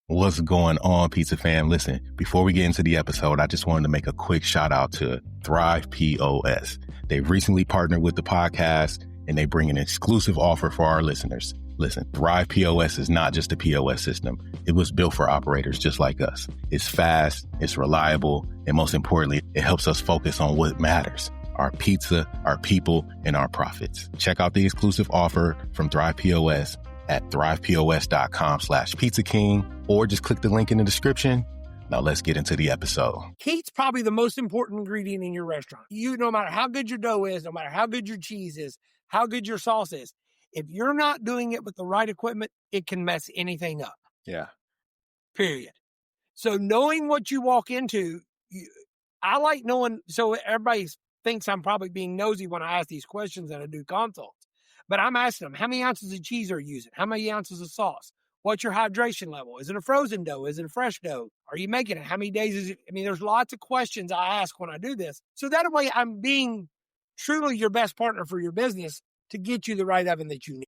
What's going on, Pizza fam? Listen, before we get into the episode, I just wanted to make a quick shout out to Thrive POS. They've recently partnered with the podcast and they bring an exclusive offer for our listeners. Listen, Thrive POS is not just a POS system. It was built for operators just like us. It's fast, it's reliable, and most importantly, it helps us focus on what matters: our pizza, our people, and our profits. Check out the exclusive offer from Thrive POS at thrivepos.com/Pizza King, or just click the link in the description. Now let's get into the episode. Heat's probably the most important ingredient in your restaurant. No matter how good your dough is, no matter how good your cheese is, how good your sauce is, if you're not doing it with the right equipment, it can mess anything up. Yeah. Period. So knowing what you walk into, I like knowing, so everybody thinks I'm probably being nosy when I ask these questions and I do consults. But I'm asking them, how many ounces of cheese are you using? How many ounces of sauce? What's your hydration level? Is it a frozen dough? Is it a fresh dough? Are you making it? How many days is it? I mean, there's lots of questions I ask when I do this. So that way I'm being truly your best partner for your business to get you the right oven that you need.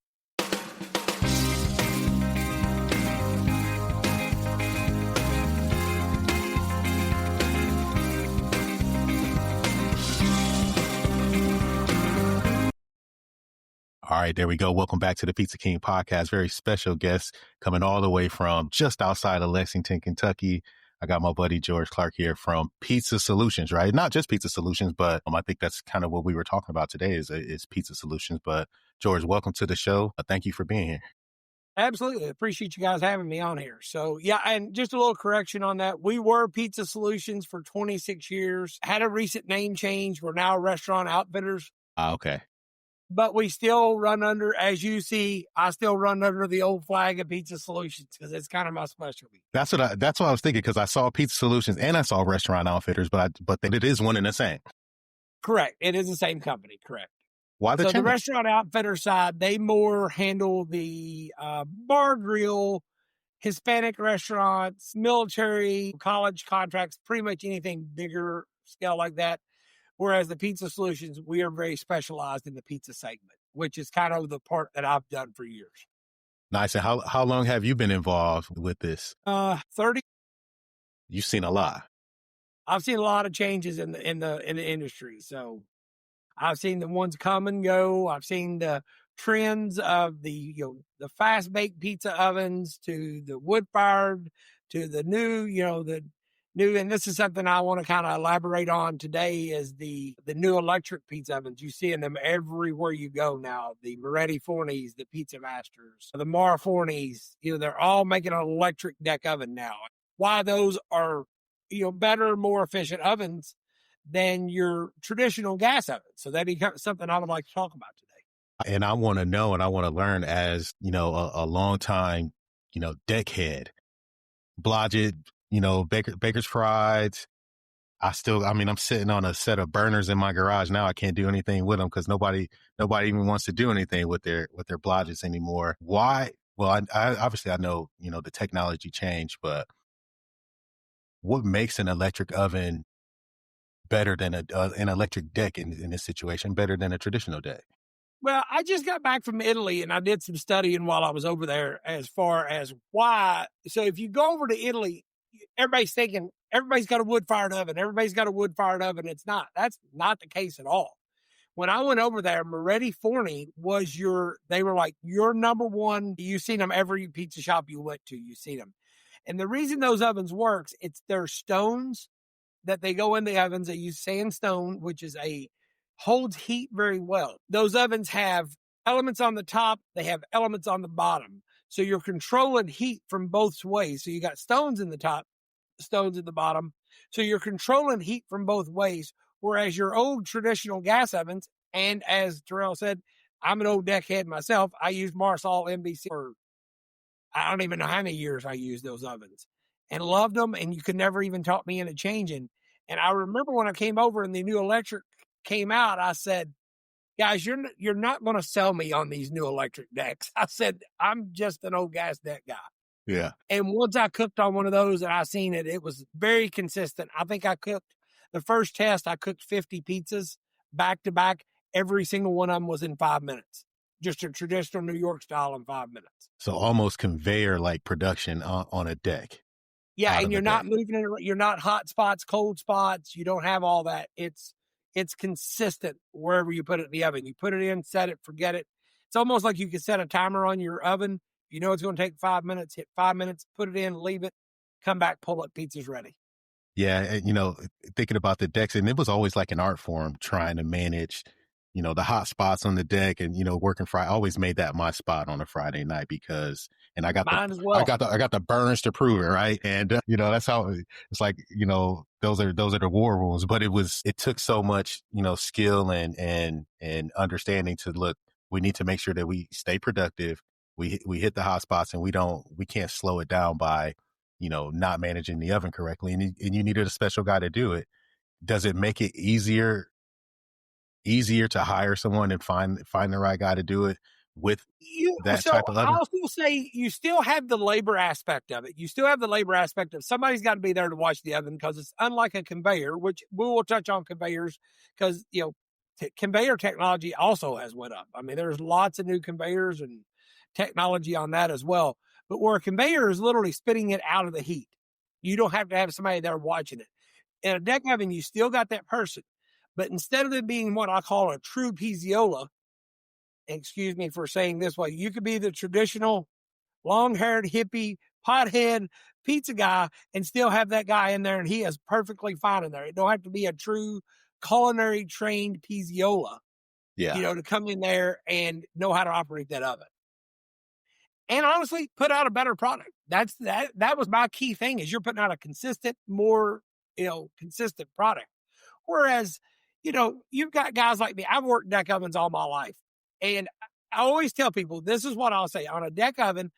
All right, there we go. Welcome back to the Pizza King podcast. Very special guest coming all the way from just outside of Lexington, Kentucky. I got my buddy George Clark here from Pizza Solutions, right? Not just Pizza Solutions, but I think that's kind of what we were talking about today is Pizza Solutions. But George, welcome to the show. Thank you for being here. Absolutely. Appreciate you guys having me on here. So yeah, and just a little correction on that. We were Pizza Solutions for 26 years, had a recent name change. We're now Restaurant Outfitters. Okay. But we still run under, as you see, I still run under the old flag of Pizza Solutions because it's kind of my specialty. That's what I was thinking, because I saw Pizza Solutions and I saw Restaurant Outfitters, but it is one and the same. Correct. It is the same company. Correct. Why the change? The Restaurant Outfitter side, they more handle the bar grill, Hispanic restaurants, military, college contracts, pretty much anything bigger scale like that. Whereas the Pizza Solutions, we are very specialized in the pizza segment, which is kind of the part that I've done for years. Nice. And how long have you been involved with this? 30. You've seen a lot. I've seen a lot of changes in the industry. So I've seen the ones come and go. I've seen the trends of the fast baked pizza ovens to the wood fired to the new, and this is something I want to kind of elaborate on today, is the new electric pizza ovens. You see them everywhere you go now. The Moretti Fornis, the Pizza Masters, the Mara Fornis, they're all making an electric deck oven now. Why those are, better, more efficient ovens than your traditional gas oven. So that becomes something I would like to talk about today. And I want to know and I want to learn as, a long time, deck head. Blodgett, Baker's Frieds. I'm sitting on a set of burners in my garage now. I can't do anything with them because nobody even wants to do anything with their Blodgetts anymore. Why? Well, I obviously I know, the technology changed, but what makes an electric oven better than an electric deck in this situation, better than a traditional deck? Well, I just got back from Italy and I did some studying while I was over there as far as why. So if you go over to Italy, everybody's thinking everybody's got a wood-fired oven. Everybody's got a wood-fired oven. It's not. That's not the case at all. When I went over there, Moretti Forni was they were like your number one. You've seen them every pizza shop you went to. You see them. And the reason those ovens works, it's their stones that they go in the ovens. They use sandstone, which is holds heat very well. Those ovens have elements on the top. They have elements on the bottom. So you're controlling heat from both ways. So you got stones in the top, stones in the bottom. So you're controlling heat from both ways. Whereas your old traditional gas ovens, and as Terrell said, I'm an old deckhead myself. I used Marsal MBC for, I don't even know how many years I used those ovens and loved them. And you could never even talk me into changing. And I remember when I came over and the new electric came out, I said, guys, you're not going to sell me on these new electric decks. I said, I'm just an old gas deck guy. Yeah. And once I cooked on one of those and I seen it, it was very consistent. I think the first test, I cooked 50 pizzas back to back. Every single one of them was in 5 minutes. just a traditional New York style in 5 minutes. So almost conveyor like production on a deck. Yeah, Out and of a you're not deck. moving it. You're not hot spots, cold spots. You don't have all that. It's consistent wherever you put it in the oven. You put it in, set it, forget it. It's almost like you could set a timer on your oven. You know it's going to take 5 minutes. Hit 5 minutes, put it in, leave it, come back, pull it. Pizza's ready. Yeah, and, thinking about the decks, and it was always like an art form trying to manage, the hot spots on the deck, and working Friday. I always made that my spot on a Friday night because, and Mine as I well. got the burns to prove it, right? And that's how it's like. Those are the war rooms, but it took so much skill and understanding to look. We need to make sure that we stay productive. We hit the hot spots, and we can't slow it down by not managing the oven correctly, and you needed a special guy to do it. Does it make it easier to hire someone and find the right guy to do it with that So type of I'll oven? still say you still have the labor aspect of it. You still have the labor aspect of somebody's got to be there to watch the oven because it's unlike a conveyor, which we will touch on conveyors because, conveyor technology also has went up. I mean, there's lots of new conveyors and technology on that as well. But where a conveyor is literally spitting it out of the heat, you don't have to have somebody there watching it. In a deck oven, you still got that person. But instead of it being what I call a true pizziola, excuse me for saying this way, you could be the traditional long-haired hippie pothead pizza guy and still have that guy in there, and he is perfectly fine in there. It don't have to be a true culinary trained pizziola, Yeah. to come in there and know how to operate that oven. And honestly, put out a better product. That was my key thing is you're putting out a consistent, more, consistent product. Whereas, you've got guys like me. I've worked deck ovens all my life. And I always tell people, this is what I'll say. On a deck oven,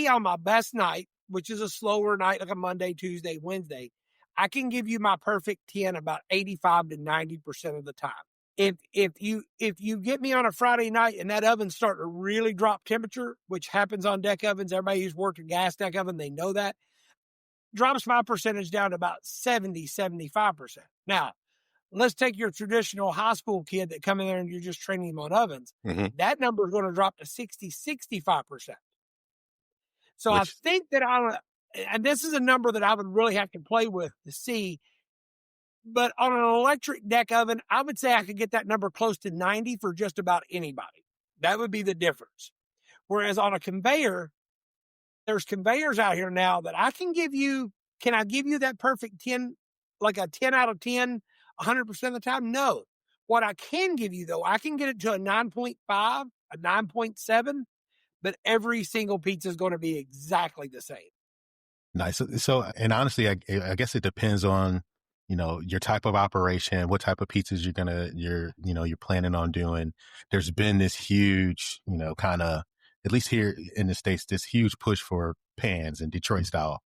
on my best night, which is a slower night, like a Monday, Tuesday, Wednesday, I can give you my perfect 10 about 85 to 90% of the time. If you get me on a Friday night and that oven's starting to really drop temperature, which happens on deck ovens, everybody who's worked a gas deck oven, they know that, drops my percentage down to about 70, 75%. Now, let's take your traditional high school kid that come in there and you're just training them on ovens. Mm-hmm. That number is going to drop to 60, 65%. So I Which think that and this is a number that I would really have to play with to see. But on an electric deck oven, I would say I could get that number close to 90 for just about anybody. That would be the difference. Whereas on a conveyor, there's conveyors out here now that I can give you. Can I give you that perfect 10, like a 10 out of 10, 100% of the time? No. What I can give you, though, I can get it to a 9.5, a 9.7, but every single pizza is going to be exactly the same. nice. So, and honestly, I guess it depends on your type of operation, what type of pizzas you're planning on doing. There's been this huge, kind of, at least here in the States, this huge push for pans and Detroit style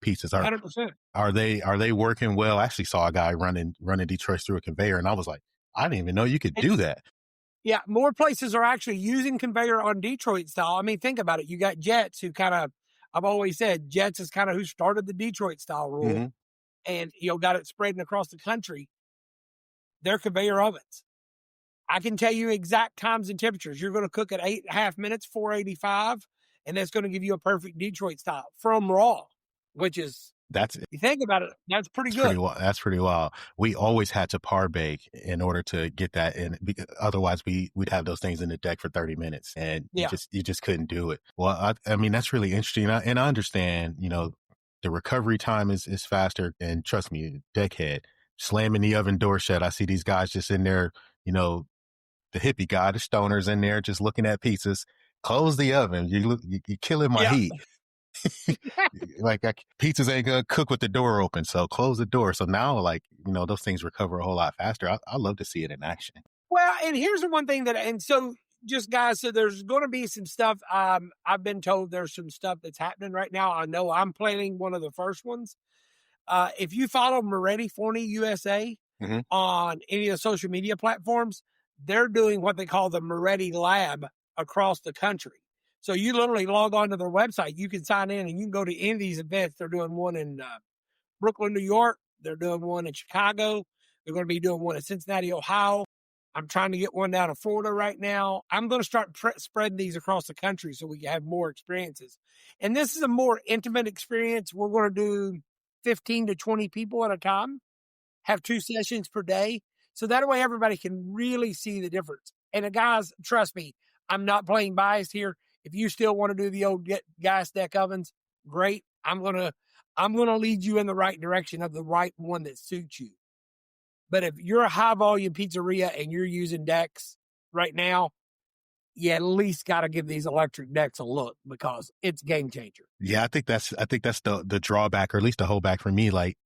pizzas. 100%. Are they working well? I actually saw a guy running Detroit through a conveyor, and I was like, I didn't even know you could do that. Yeah, more places are actually using conveyor on Detroit style. I mean, think about it. You got Jets who I've always said Jets is kind of who started the Detroit style rule. Mm-hmm. And got it spreading across the country. They're conveyor ovens. I can tell you exact times and temperatures. You're going to cook at 8.5 minutes, 485, and that's going to give you a perfect Detroit style from raw, which is, you think about it, that's pretty good. That's pretty wild. We always had to par bake in order to get that in. Otherwise, we'd have those things in the deck for 30 minutes, and you just couldn't do it. Well, I mean, that's really interesting, and I understand. The recovery time is faster, and trust me, deckhead, slamming the oven door shut. I see these guys just in there, the hippie guy, the stoners in there just looking at pizzas. Close the oven. You're killing my heat. Like pizzas ain't gonna cook with the door open, so close the door. So now, those things recover a whole lot faster. I love to see it in action. Well, and here's the one thing so just guys, so there's going to be some stuff. I've been told there's some stuff that's happening right now. I know I'm planning one of the first ones. If you follow Moretti Forney USA on any of the social media platforms, they're doing what they call the Moretti Lab across the country. So you literally log on to their website. You can sign in and you can go to any of these events. They're doing one in Brooklyn, New York. They're doing one in Chicago. They're going to be doing one in Cincinnati, Ohio. I'm trying to get one down in Florida right now. I'm going to start spreading these across the country so we can have more experiences. And this is a more intimate experience. We're going to do 15 to 20 people at a time, have 2 sessions per day. So that way everybody can really see the difference. And guys, trust me, I'm not playing biased here. If you still want to do the old gas deck ovens, great. I'm going to lead you in the right direction of the right one that suits you. But if you're a high volume pizzeria and you're using decks right now, you at least got to give these electric decks a look because it's game changer. Yeah, I think that's the drawback, or at least the holdback for me. Like,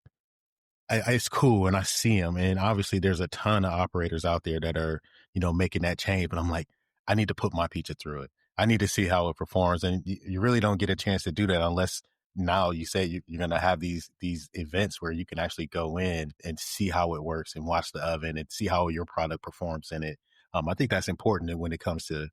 it's cool and I see them, and obviously there's a ton of operators out there that are, making that change. But I'm like, I need to put my pizza through it. I need to see how it performs, and you really don't get a chance to do that unless now you say you're going to have these events where you can actually go in and see how it works and watch the oven and see how your product performs in it. I think that's important when it comes to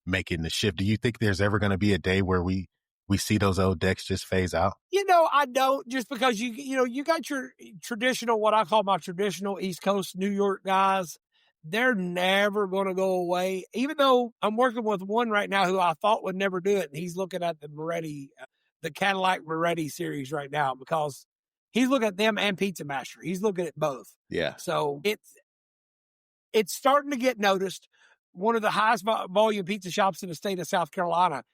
making the shift. Do you think there's ever going to be a day where we see those old decks just phase out? I don't, just because you got your traditional, what I call my traditional East Coast New York guys. They're never going to go away. Even though I'm working with one right now who I thought would never do it. And he's looking at the Cadillac Moretti series right now because he's looking at them and Pizza Master. He's looking at both. Yeah. So it's starting to get noticed. One of the highest volume pizza shops in the state of South Carolina,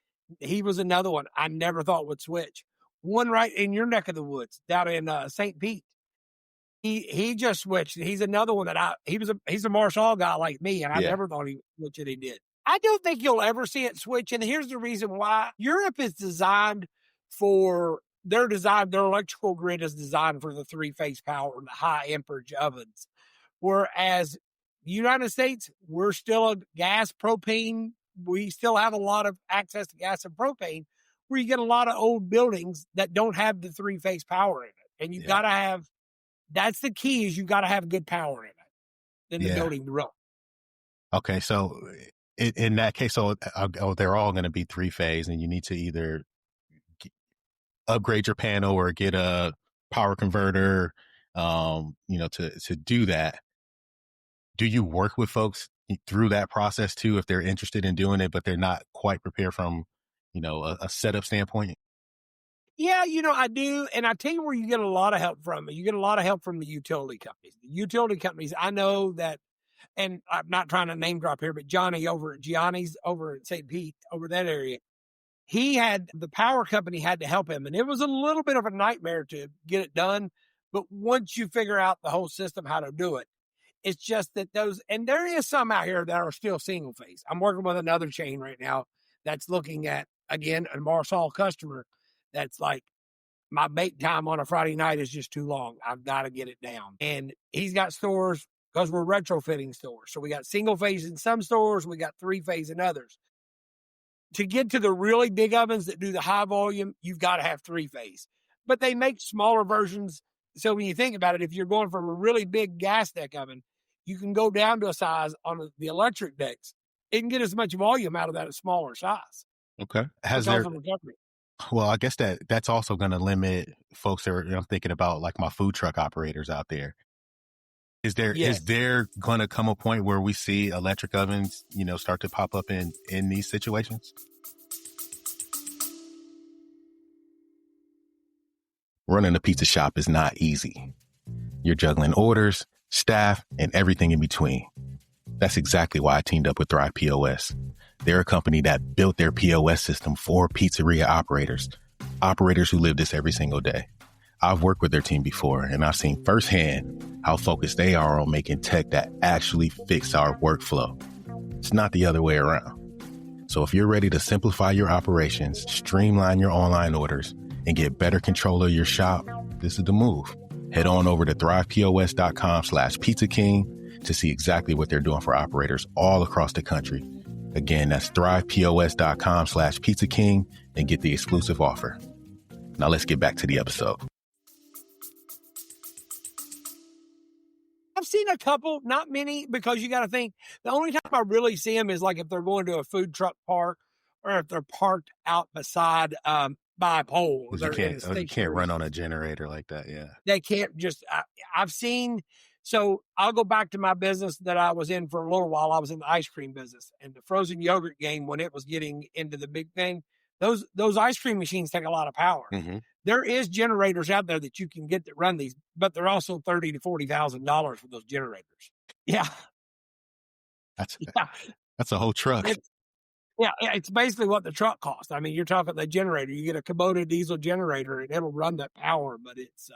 he was another one I never thought would switch. One right in your neck of the woods, down in St. Pete. He just switched. He's another one that he's a Marshall guy like me, and I never thought he would, and he did. I don't think you'll ever see it switch, and here's the reason why. Europe is designed for their electrical grid is designed for the 3-phase power, the high amperage ovens. Whereas United States, we're still a gas propane. We still have a lot of access to gas and propane, where you get a lot of old buildings that don't have the 3-phase power in it. And you got to have, that's the key, is you got to have good power in it in the building to run. Okay. So in that case, they're all going to be 3-phase, and you need to either upgrade your panel or get a power converter, to do that. Do you work with folks through that process too, if they're interested in doing it, but they're not quite prepared from, a setup standpoint? Yeah, I do. And I tell you where you get a lot of help from. You get a lot of help from the utility companies. The utility companies, I know that, and I'm not trying to name drop here, but Gianni's over at St. Pete, over that area. The power company had to help him. And it was a little bit of a nightmare to get it done. But once you figure out the whole system, how to do it, it's just that and there is some out here that are still single phase. I'm working with another chain right now that's looking at, again, a Marshall customer that's like, my bake time on a Friday night is just too long. I've got to get it down. And he's got stores, because we're retrofitting stores. So we got single phase in some stores, we got 3-phase in others. To get to the really big ovens that do the high volume, you've got to have 3-phase. But they make smaller versions. So when you think about it, if you're going from a really big gas deck oven, you can go down to a size on the electric decks. It can get as much volume out of that smaller size. Okay. Well, I guess that's also going to limit folks that I'm thinking about, like my food truck operators out there. Is there going to come a point where we see electric ovens, start to pop up in these situations? Running a pizza shop is not easy. You're juggling orders, staff, and everything in between. That's exactly why I teamed up with Thrive POS. They're a company that built their POS system for pizzeria operators who live this every single day. I've worked with their team before, and I've seen firsthand how focused they are on making tech that actually fix our workflow. It's not the other way around. So if you're ready to simplify your operations, streamline your online orders, and get better control of your shop, this is the move. Head on over to thrivepos.com/Pizza King to see exactly what they're doing for operators all across the country. Again, that's thrivepos.com/Pizza King and get the exclusive offer. Now let's get back to the episode. I've seen a couple, not many, because you got to think the only time I really see them is like if they're going to a food truck park or if they're parked out beside by a pole. You can't run on a generator like that. Yeah, they can't just. I've seen So I'll go back to my business that I was in for a little while. I was in the ice cream business, and the frozen yogurt game, when it was getting into the big thing, those ice cream machines take a lot of power. Mm-hmm. There is generators out there that you can get that run these, but they're also $30,000 to $40,000 for those generators. Yeah, That's yeah, that's a whole truck. yeah. It's basically what the truck costs. I mean, you're talking the generator. You get a Kubota diesel generator, and it'll run that power, but it's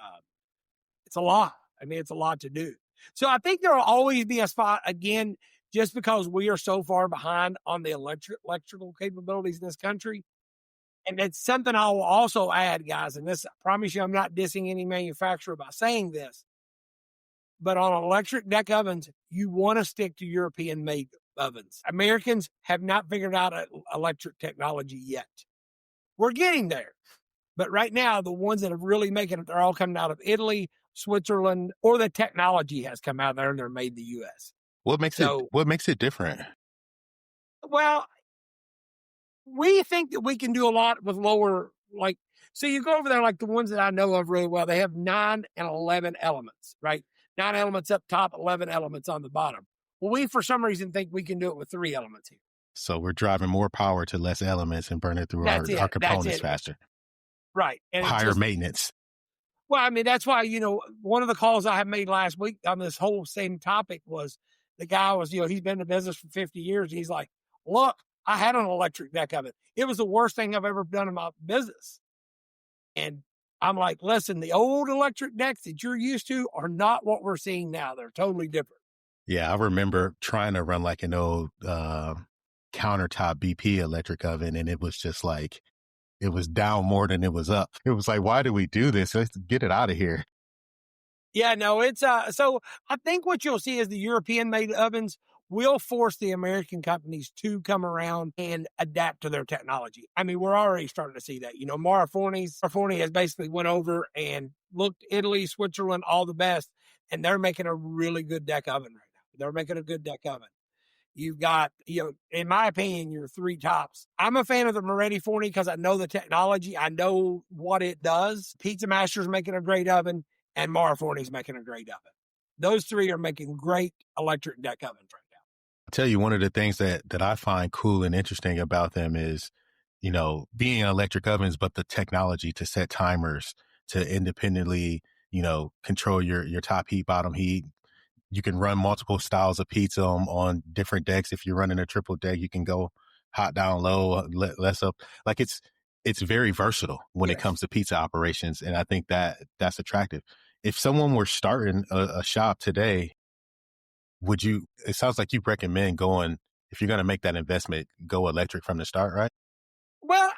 a lot. I mean, it's a lot to do. So I think there will always be a spot, again, just because we are so far behind on the electrical capabilities in this country. And it's something I will also add, guys, and this, I promise you, I'm not dissing any manufacturer by saying this, but on electric deck ovens, you want to stick to European made ovens. Americans have not figured out electric technology yet. We're getting there. But right now, the ones that are really making it, they're all coming out of Italy, Switzerland, or the technology has come out there and they're made in the U.S. What makes it different? Well, we think that we can do a lot with lower, like, so you go over there, like the ones that I know of really well, they have 9 and 11 elements, right? 9 elements up top, 11 elements on the bottom. Well, we, for some reason, think we can do it with 3 elements here. So we're driving more power to less elements and burning through our components faster. Right. And higher maintenance. Well, I mean, that's why, one of the calls I had made last week on this whole same topic was the guy was, he's been in the business for 50 years. He's like, look, I had an electric deck of it. It was the worst thing I've ever done in my business. And I'm like, listen, the old electric decks that you're used to are not what we're seeing now. They're totally different. Yeah, I remember trying to run like an old countertop BP electric oven, and it was just like, it was down more than it was up. It was like, why do we do this? Let's get it out of here. Yeah, no, it's so I think what you'll see is the European made ovens will force the American companies to come around and adapt to their technology. I mean, we're already starting to see that. Marafoni has basically went over and looked Italy, Switzerland, all the best, and they're making a really good deck oven right now. They're making a good deck oven. You've got, in my opinion, your 3 tops. I'm a fan of the Moretti Forni because I know the technology. I know what it does. Pizza Master's making a great oven, and Marafoni's making a great oven. Those 3 are making great electric deck ovens right now. I'll tell you, one of the things that I find cool and interesting about them is, being electric ovens, but the technology to set timers to independently, control your top heat, bottom heat. You can run multiple styles of pizza on different decks. If you're running a triple deck, you can go hot, down, low, less up. Like it's very versatile when it comes to pizza operations. And I think that's attractive. If someone were starting a shop today, it sounds like you recommend going, if you're going to make that investment, go electric from the start, right? Well,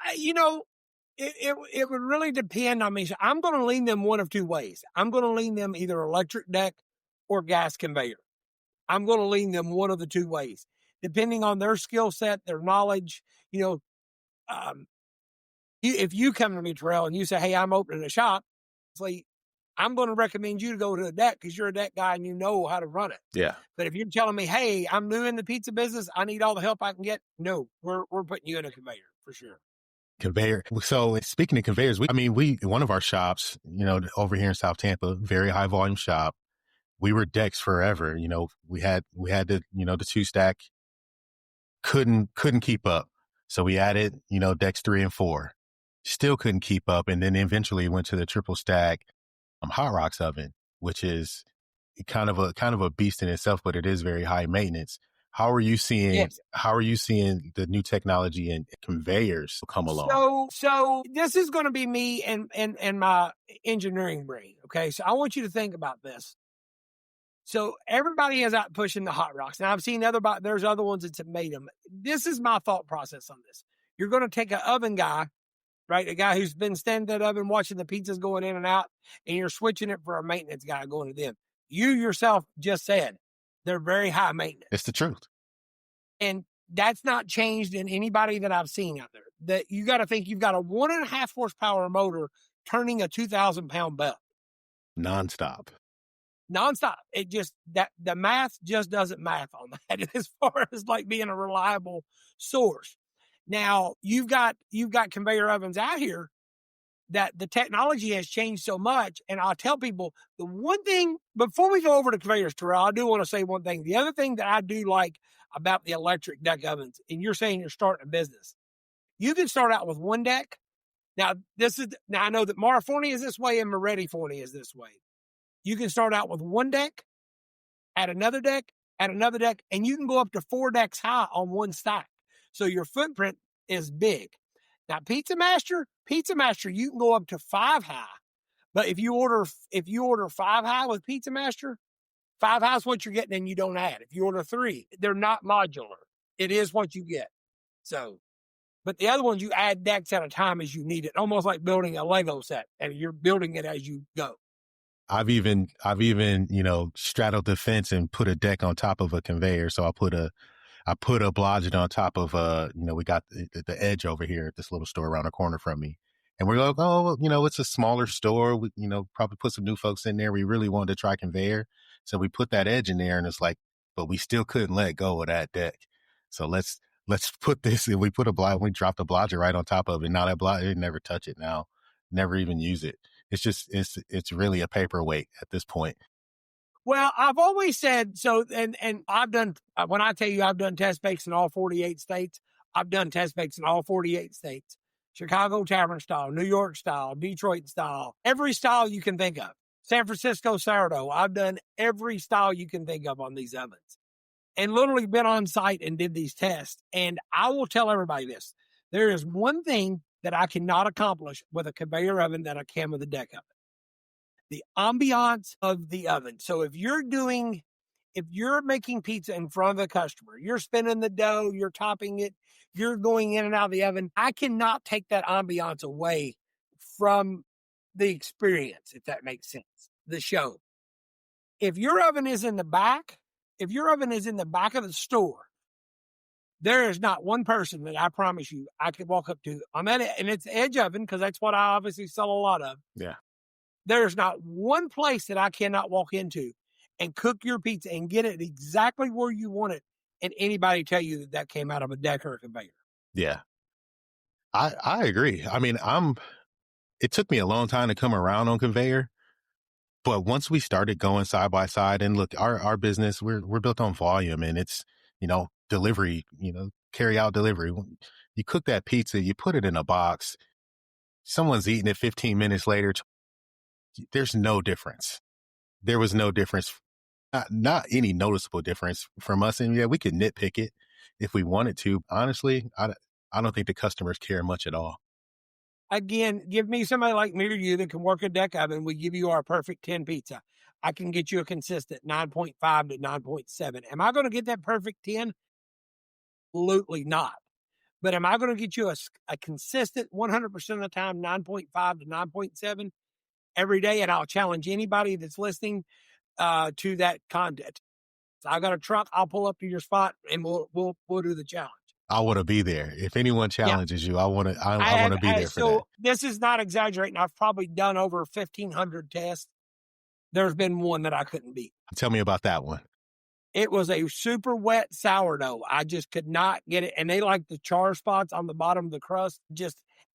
it would really depend on me. So I'm going to lean them one of 2 ways. I'm going to lean them either electric deck or gas conveyor. I'm going to lean them one of the 2 ways, depending on their skill set, their knowledge. If you come to me, Terrell, and you say, hey, I'm opening a shop, I'm going to recommend you to go to a deck because you're a deck guy and you know how to run it. Yeah. But if you're telling me, hey, I'm new in the pizza business, I need all the help I can get. No, we're putting you in a conveyor for sure. Conveyor. So speaking of conveyors, one of our shops, over here in South Tampa, very high volume shop. We were decks forever. We had the, the 2 stack couldn't keep up. So we added, decks 3 and 4, still couldn't keep up. And then eventually went to the triple stack hot rocks oven, which is kind of a beast in itself, but it is very high maintenance. How are you seeing the new technology and conveyors come along? So this is going to be me and my engineering brain. Okay. So I want you to think about this. So everybody is out pushing the hot rocks. Now I've seen there's other ones that have made them. This is my thought process on this. You're going to take an oven guy, right? A guy who's been standing at that oven watching the pizzas going in and out, and you're switching it for a maintenance guy going to them. You yourself just said they're very high maintenance. It's the truth. And that's not changed in anybody that I've seen out there. That you got to think you've got a 1.5 horsepower motor turning a 2,000-pound belt. Nonstop. It just, that the math just doesn't math on that as far as like being a reliable source. Now you've got conveyor ovens out here that the technology has changed so much. And I'll tell people the one thing before we go over to conveyors, Terrell, I do want to say one thing. The other thing that I do like about the electric deck ovens, and you're saying you're starting a business, you can start out with one deck. Now I know that Maraforni is this way and Moretti Forni is this way. You can start out with one deck, add another deck, and you can go up to 4 decks high on one stack. So your footprint is big. Now, Pizza Master, you can go up to 5 high. But if you order 5 high with Pizza Master, 5 high is what you're getting and you don't add. If you order 3, they're not modular. It is what you get. So, but the other ones, you add decks at a time as you need it, almost like building a Lego set, and you're building it as you go. I've even, straddled the fence and put a deck on top of a conveyor. So I put a Blodgett on top of, we got the Edge over here at this little store around the corner from me. And we're like, oh, it's a smaller store. We, probably put some new folks in there. We really wanted to try conveyor. So we put that Edge in there and it's like, but we still couldn't let go of that deck. So let's put this, and we dropped a Blodgett right on top of it. Now that Blodgett, never touch it now, never even use it. It's just, it's really a paperweight at this point. Well, I've always said so, and I've done, when I tell you I've done test bakes in all 48 states, I've done test bakes in all 48 states. Chicago tavern style, New York style, Detroit style, every style you can think of. San Francisco sourdough. I've done every style you can think of on these ovens and literally been on site and did these tests. And I will tell everybody this. There is one thing that I cannot accomplish with a conveyor oven that I can with a deck oven. The ambiance of the oven. So if you're making pizza in front of the customer, you're spinning the dough, you're topping it, you're going in and out of the oven, I cannot take that ambiance away from the experience, if that makes sense, the show. If your oven is in the back of the store, there is not one person that I promise you I could walk up to on that, and it's Edge oven because that's what I obviously sell a lot of. Yeah. There's not one place that I cannot walk into and cook your pizza and get it exactly where you want it, and anybody tell you that came out of a deck or a conveyor. Yeah. I agree. I mean, it took me a long time to come around on conveyor, but once we started going side by side, and look, our business, we're built on volume, and it's, delivery, carry out delivery. You cook that pizza, you put it in a box, someone's eating it 15 minutes later. There's no difference. There was no difference, not any noticeable difference from us. And yeah, we could nitpick it if we wanted to. Honestly, I don't think the customers care much at all. Again, give me somebody like me or you that can work a deck oven. We give you our perfect 10 pizza. I can get you a consistent 9.5 to 9.7. Am I going to get that perfect 10? Absolutely not. But am I going to get you a consistent 100% of the time 9.5 to 9.7 every day? And I'll challenge anybody that's listening to that content. So I got a truck. I'll pull up to your spot and we'll do the challenge. I want to be there. If anyone challenges you, I want to be there for that. This is not exaggerating. I've probably done over 1,500 tests. There's been one that I couldn't beat. Tell me about that one. It was a super wet sourdough. I just could not get it. And they like the char spots on the bottom of the crust.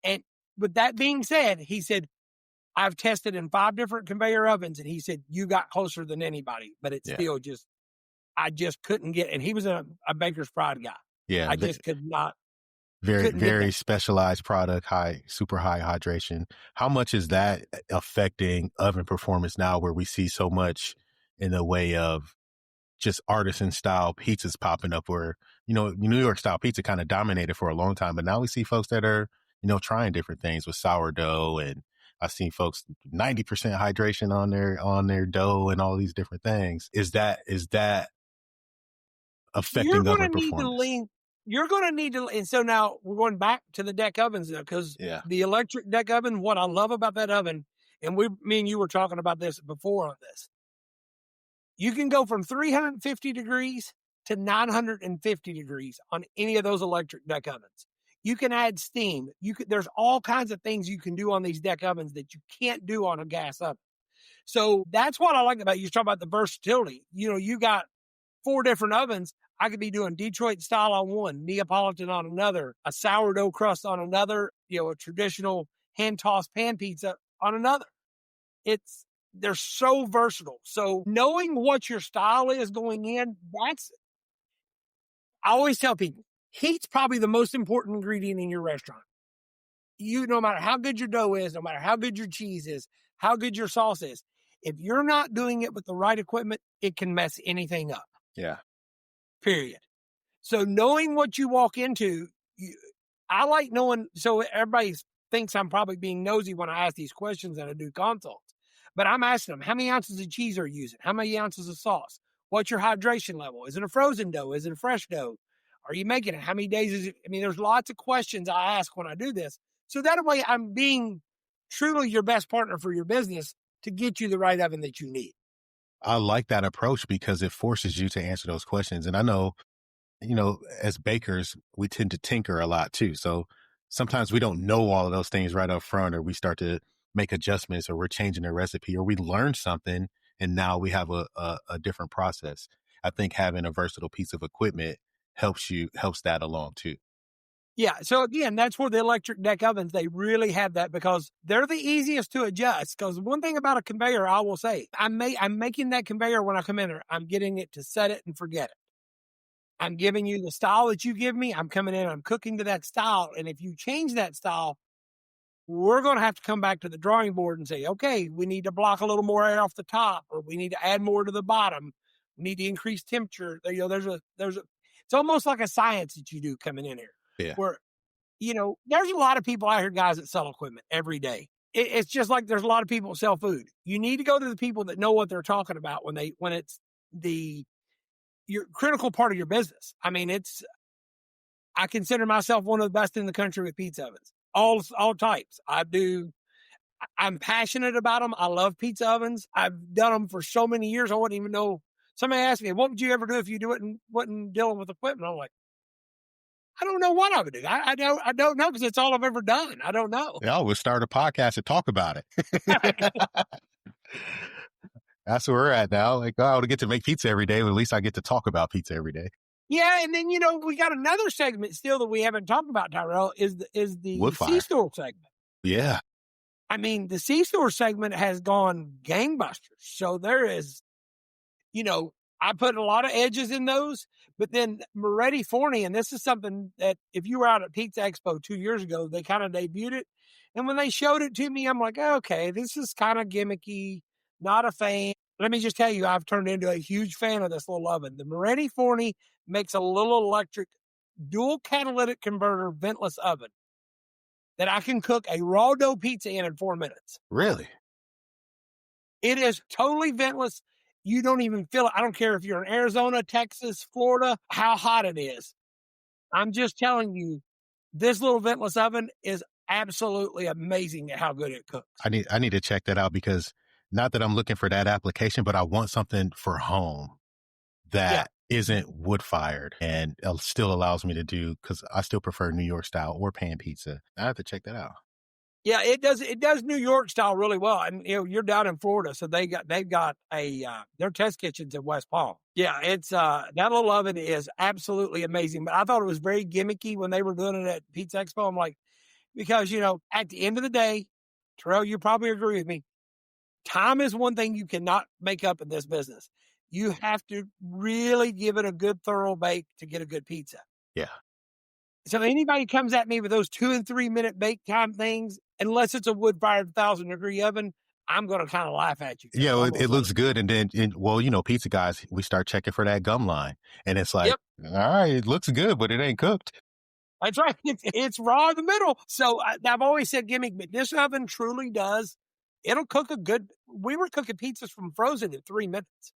And with that being said, he said, I've tested in 5 different conveyor ovens. And he said, you got closer than anybody, but it's still I just couldn't get it. And he was a Baker's Pride guy. Yeah. I just could not. Very specialized product, super high hydration. How much is that affecting oven performance now, where we see so much in the way of just artisan style pizzas popping up, where, New York style pizza kind of dominated for a long time, but now we see folks that are, trying different things with sourdough, and I've seen folks 90% hydration on their dough and all these different things. Is that affecting oven performance? You're going to need to, and so now we're going back to the deck ovens, because the electric deck oven, what I love about that oven, and me and you were talking about this before on this, you can go from 350 degrees to 950 degrees on any of those electric deck ovens. You can add steam. There's all kinds of things you can do on these deck ovens that you can't do on a gas oven. So that's what I like about you. You're talking about the versatility. You got 4 different ovens. I could be doing Detroit style on one, Neapolitan on another, a sourdough crust on another, a traditional hand-tossed pan pizza on another. They're so versatile. So knowing what your style is going in, I always tell people, heat's probably the most important ingredient in your restaurant. No matter how good your dough is, no matter how good your cheese is, how good your sauce is, if you're not doing it with the right equipment, it can mess anything up. Yeah. Period. So knowing what you walk into, I like knowing. So everybody thinks I'm probably being nosy when I ask these questions and I do consults. But I'm asking them, how many ounces of cheese are you using? How many ounces of sauce? What's your hydration level? Is it a frozen dough? Is it a fresh dough? Are you making it? How many days is it? I mean, there's lots of questions I ask when I do this. So that way I'm being truly your best partner for your business to get you the right oven that you need. I like that approach because it forces you to answer those questions. And I know, as bakers, we tend to tinker a lot too. So sometimes we don't know all of those things right up front, or we start to make adjustments, or we're changing the recipe, or we learn something and now we have a different process. I think having a versatile piece of equipment helps that along too. Yeah. So again, that's where the electric deck ovens, they really have that because they're the easiest to adjust. Because one thing about a conveyor, I will say, I'm making that conveyor when I come in there, I'm getting it to set it and forget it. I'm giving you the style that you give me. I'm coming in, I'm cooking to that style. And if you change that style, we're going to have to come back to the drawing board and say, okay, we need to block a little more air off the top, or we need to add more to the bottom. We need to increase temperature. It's almost like a science that you do coming in here. Yeah. Where, there's a lot of people out here, guys, that sell equipment every day. It's just like there's a lot of people that sell food. You need to go to the people that know what they're talking about when it's your critical part of your business. I mean, I consider myself one of the best in the country with pizza ovens, all types. I'm passionate about them. I love pizza ovens. I've done them for so many years. I wouldn't even know. Somebody asked me, what would you ever do if you wasn't dealing with equipment? I'm like, I don't know what I would do. I don't know because it's all I've ever done. I don't know. Yeah, we'll start a podcast and talk about it. That's where we're at now. Like, I would get to make pizza every day, but at least I get to talk about pizza every day. Yeah, and then we got another segment still that we haven't talked about, Tyrell, is the C-store segment. Yeah. I mean, the C-store segment has gone gangbusters. So there is, I put a lot of edges in those, but then Moretti Forni, and this is something that if you were out at Pizza Expo 2 years ago, they kind of debuted it. And when they showed it to me, I'm like, okay, this is kind of gimmicky, not a fan. Let me just tell you, I've turned into a huge fan of this little oven. The Moretti Forni makes a little electric dual catalytic converter ventless oven that I can cook a raw dough pizza in 4 minutes. Really? It is totally ventless. You don't even feel it. I don't care if you're in Arizona, Texas, Florida, how hot it is. I'm just telling you, this little ventless oven is absolutely amazing at how good it cooks. I need to check that out because not that I'm looking for that application, but I want something for home that isn't wood fired and still allows me to do, because I still prefer New York style or pan pizza. I have to check that out. Yeah, it does New York style really well. And you're down in Florida, so they've got their test kitchens in West Palm. Yeah, it's that little oven is absolutely amazing. But I thought it was very gimmicky when they were doing it at Pizza Expo. I'm like, because at the end of the day, Terrell, you probably agree with me. Time is one thing you cannot make up in this business. You have to really give it a good thorough bake to get a good pizza. Yeah. So anybody comes at me with those 2 and 3 minute bake time things, unless it's a wood fired 1,000-degree oven, I'm going to kind of laugh at you. Yeah, well, it looks good. And then, pizza guys, we start checking for that gum line. And it's like, all right, it looks good, but it ain't cooked. That's right. It's raw in the middle. So I've always said gimmick, but this oven truly does. It'll cook we were cooking pizzas from frozen in 3 minutes.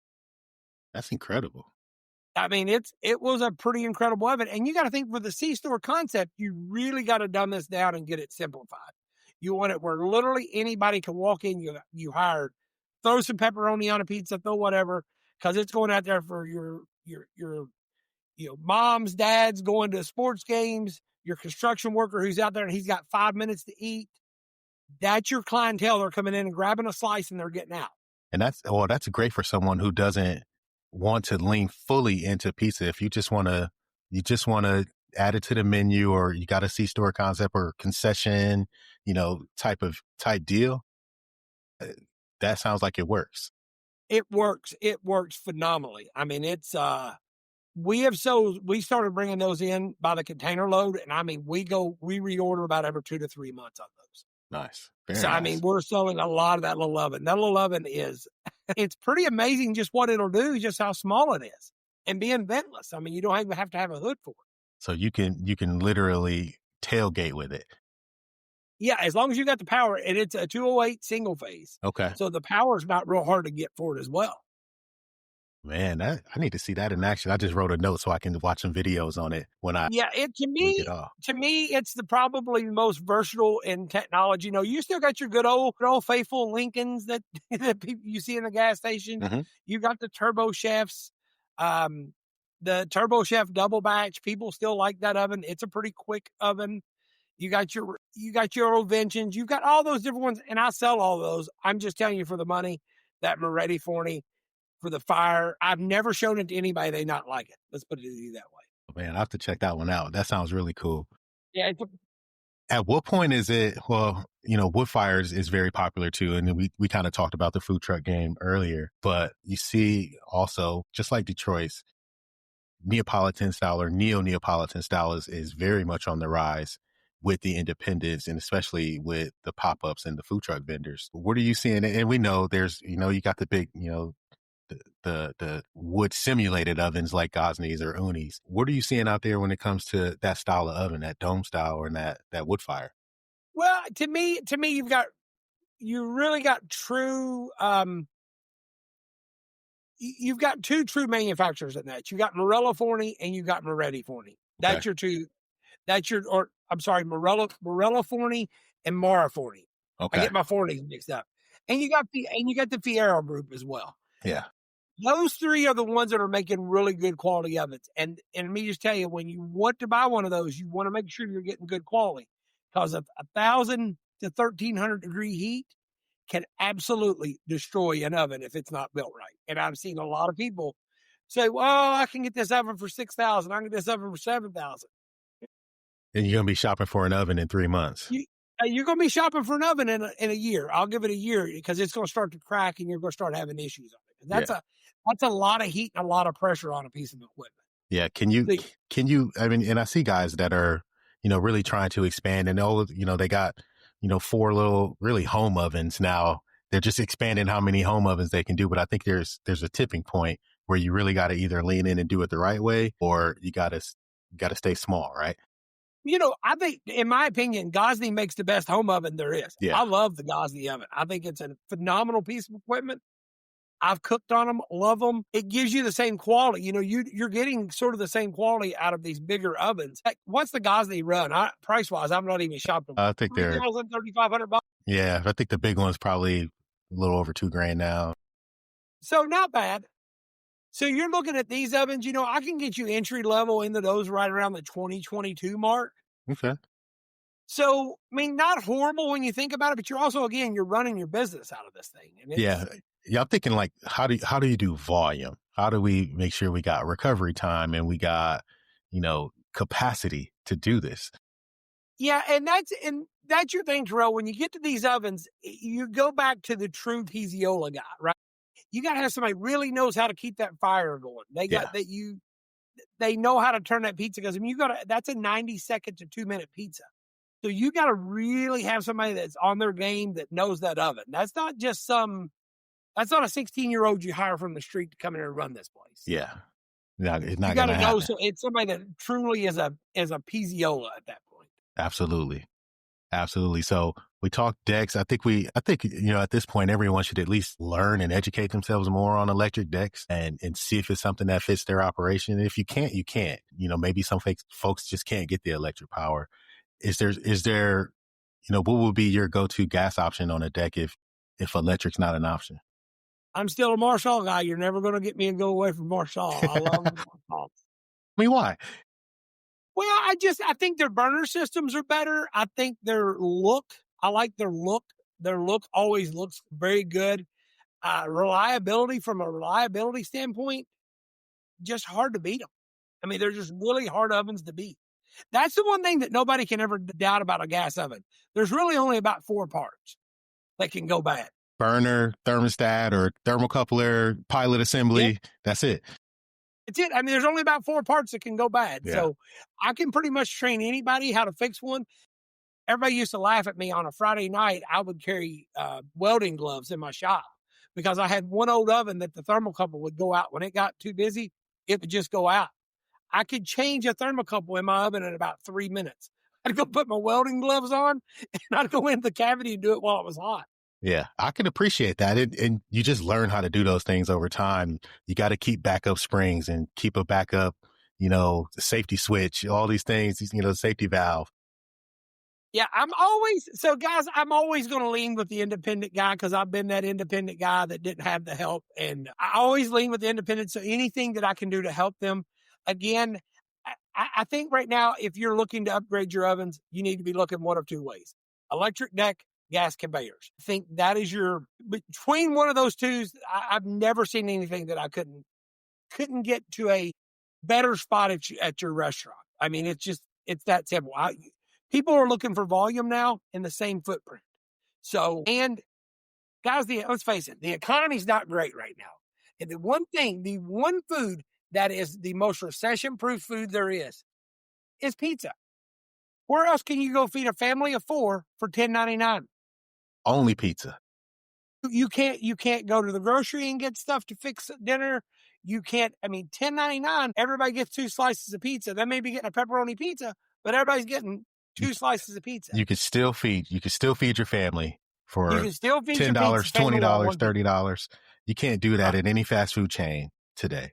That's incredible. I mean, it was a pretty incredible oven. And you got to think, for the C-store concept, you really got to dumb this down and get it simplified. You want it where literally anybody can walk in, you hired, throw some pepperoni on a pizza, throw whatever, because it's going out there for your moms, dads going to sports games, your construction worker who's out there and he's got 5 minutes to eat. That's your clientele. They're coming in and grabbing a slice and they're getting out. And that's great for someone who doesn't want to lean fully into pizza. If you just want to add it to the menu, or you got a C-store concept or concession, type deal. Uh, That sounds like it works. It works. It works phenomenally. I mean, it's we started bringing those in by the container load, and I mean, we reorder about every 2 to 3 months on those. Nice. Very So I mean, nice. we're selling a lot of that little oven. That little oven is it's pretty amazing just what it'll do, just how small it is. And being ventless. I mean, you don't even have to have a hood for it. So you can literally tailgate with it. Yeah, as long as you got the power, and it's a 208 single phase. Okay. So the power is not real hard to get for it as well. Man, I need to see that in action. I just wrote a note so I can watch some videos on it when Yeah, we get off. to me, it's the probably most versatile in technology. You still got your good old faithful Lincolns that that people you see in the gas stations. Mhm. You got the Turbo Chefs, the Turbo Chef double batch. People still like that oven. It's a pretty quick oven. You got your Oventions. You've got all those different ones, and I sell all those. I'm just telling you for the money, that Moretti Forney for the fire. I've never shown it to anybody they not like it. Let's put it that way. Man, I have to check that one out. That sounds really cool. Yeah, At what point is it, well, wood fires is very popular too. And we kind of talked about the food truck game earlier, but you see also, just like Detroit's, Neapolitan style or neo-Neapolitan style is very much on the rise with the independents and especially with the pop-ups and the food truck vendors. What are you seeing? And we know there's, you got the big, the wood simulated ovens like Gosney's or Uni's. What are you seeing out there when it comes to that style of oven, that dome style or that wood fire? well, to me, you really got true. You've got two true manufacturers in that. You got Morello Forney and you got Moretti Forney. That's Okay. your two. I'm sorry, Morello Forney and Mara Forney. I Okay. get my Forneys mixed up. And you got the Fierro group as well. Yeah. Those three are the ones that are making really good quality ovens. And let me just tell you, when you want to buy one of those, you want to make sure you're getting good quality because of 1,000 to 1,300 degree heat can absolutely destroy an oven if it's not built right. And I've seen a lot of people say, well, I can get this oven for 6,000. I can get this oven for 7,000. And you're going to be shopping for an oven in 3 months. You're going to be shopping for an oven in a year. I'll give it a year because it's going to start to crack and you're going to start having issues on it. That's a lot of heat and a lot of pressure on a piece of equipment. Yeah. Can you, I mean, and I see guys that are, really trying to expand and they got, 4 little really home ovens now. They're just expanding how many home ovens they can do. But I think there's a tipping point where you really got to either lean in and do it the right way or you got to stay small, right? I think, in my opinion, Gosney makes the best home oven there is. Yeah. I love the Gosney oven. I think it's a phenomenal piece of equipment. I've cooked on them, love them. It gives you the same quality. You're getting sort of the same quality out of these bigger ovens. Heck, what's the Gosney run? Price wise, I'm not even shopped them. I think they're $3,500. Yeah, I think the big one's probably a little over $2,000 now. So not bad. So you're looking at these ovens, I can get you entry level into those right around the 2022 mark. Okay. So, I mean, not horrible when you think about it, but you're also, again, you're running your business out of this thing. And Yeah. I'm thinking like, how do you do volume? How do we make sure we got recovery time and we got, capacity to do this? Yeah. And that's your thing, Terrell. When you get to these ovens, you go back to the true Pizzeria guy, right? You got to have somebody really knows how to keep that fire going. They know how to turn that pizza because that's a 90-second to 2-minute pizza. So you got to really have somebody that's on their game that knows that oven. That's not a 16-year-old you hire from the street to come in and run this place. Yeah. No, it's not You got to know. So it's somebody that truly is a Pizzeria at that point. Absolutely. Absolutely. So we talked decks. I think, at this point, everyone should at least learn and educate themselves more on electric decks and see if it's something that fits their operation. And if you can't, you can't. Maybe some folks just can't get the electric power. Is there, what would be your go-to gas option on a deck if electric's not an option? I'm still a Marshall guy. You're never going to get me to go away from Marshall. I love Marshall. I mean, why? Well, I think their burner systems are better. I think I like their look. Their look always looks very good. Reliability, from a reliability standpoint, just hard to beat them. I mean, they're just really hard ovens to beat. That's the one thing that nobody can ever doubt about a gas oven. There's really only about 4 parts that can go bad. Burner, thermostat, or thermocoupler, pilot assembly. Yep. That's it. It's it. I mean, there's only about 4 parts that can go bad. Yeah. So I can pretty much train anybody how to fix one. Everybody used to laugh at me on a Friday night. I would carry welding gloves in my shop because I had one old oven that the thermocouple would go out. When it got too busy, it would just go out. I could change a thermocouple in my oven in about 3 minutes. I'd go put my welding gloves on and I'd go into the cavity and do it while it was hot. Yeah, I can appreciate that. And you just learn how to do those things over time. You got to keep backup springs and keep a backup, safety switch, all these things, safety valve. Yeah, I'm always going to lean with the independent guy because I've been that independent guy that didn't have the help. And I always lean with the independent. So anything that I can do to help them, again, I think right now, if you're looking to upgrade your ovens, you need to be looking one of 2 ways: electric deck, gas conveyors. I think that is between one of those two. I've never seen anything that I couldn't get to a better spot at your restaurant. I mean, it's that simple. People are looking for volume now in the same footprint. So, and guys, let's face it, the economy's not great right now. And the one food that is the most recession-proof food there is pizza. Where else can you go feed a family of 4 for $10.99? Only pizza. You can't go to the grocery and get stuff to fix dinner. You can't, $10.99, everybody gets 2 slices of pizza. They may be getting a pepperoni pizza, but everybody's getting 2 slices of pizza. You can still feed your family for $10, $20, $30. You can't do that at any fast food chain today.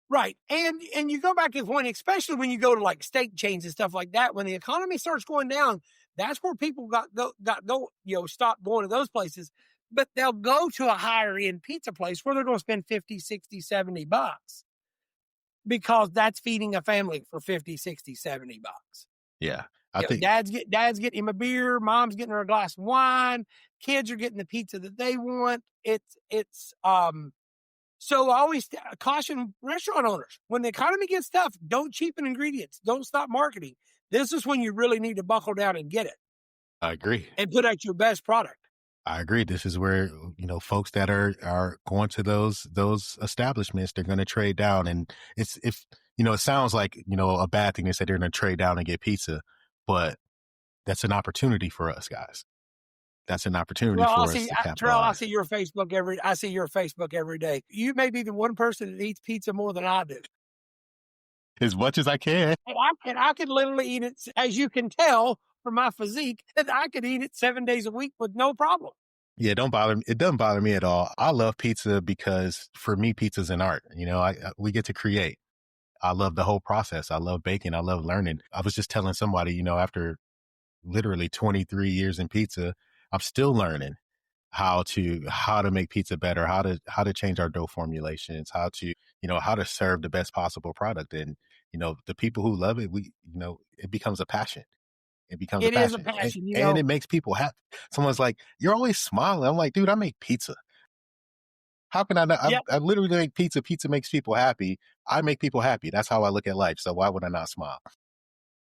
Right. And you go back to the point, especially when you go to like steak chains and stuff like that, when the economy starts going down, that's where people stop going to those places, but they'll go to a higher end pizza place where they're going to spend 50, 60, 70 bucks because that's feeding a family for 50, 60, 70 bucks. Yeah. I think dad's getting him a beer, mom's getting her a glass of wine, kids are getting the pizza that they want. So I always caution restaurant owners, when the economy gets tough, don't cheapen ingredients. Don't stop marketing. This is when you really need to buckle down and get it. I agree. And put out your best product. I agree. This is where, folks that are going to those establishments, they're going to trade down. And it sounds like, a bad thing to say they're going to trade down and get pizza, but that's an opportunity for us, guys. That's an opportunity for us to capitalize. Terrell, I see your Facebook every day. You may be the one person that eats pizza more than I do. As much as I can. And I could literally eat it, as you can tell from my physique, that I could eat it 7 days a week with no problem. Yeah, it doesn't bother me at all. I love pizza because for me, pizza's an art. We get to create. I love the whole process. I love baking. I love learning. I was just telling somebody, after literally 23 years in pizza, I'm still learning how to make pizza better, how to change our dough formulations, how to serve the best possible product. And, the people who love it, it becomes a passion. It is a passion. And it makes people happy. Someone's like, "You're always smiling." I'm like, dude, I make pizza. How can I not? Yeah. I literally make pizza. Pizza makes people happy. I make people happy. That's how I look at life. So why would I not smile?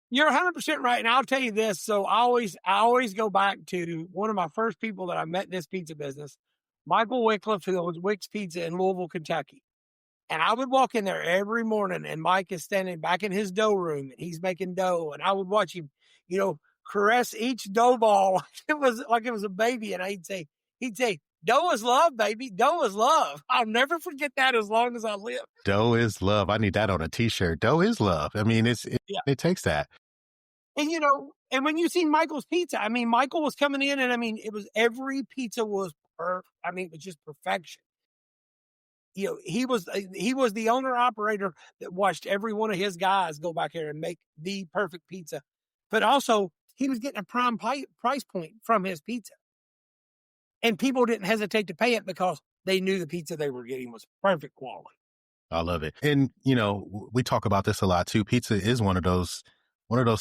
You're 100% right. And I'll tell you this. So I always go back to one of my first people that I met in this pizza business, Michael Wycliffe, who owns Wick's Pizza in Louisville, Kentucky. And I would walk in there every morning and Mike is standing back in his dough room and he's making dough. And I would watch him, caress each dough ball. It was like it was a baby. And he'd say, "Dough is love, baby. Dough is love." I'll never forget that as long as I live. Dough is love. I need that on a t-shirt. Dough is love. I mean, it takes that. And, and when you see Michael's pizza, Michael was coming in and it was every pizza was perfect. It was just perfection. He was the owner operator that watched every one of his guys go back here and make the perfect pizza. But also he was getting a prime price point from his pizza. And people didn't hesitate to pay it because they knew the pizza they were getting was perfect quality. I love it. And, we talk about this a lot too. Pizza is one of those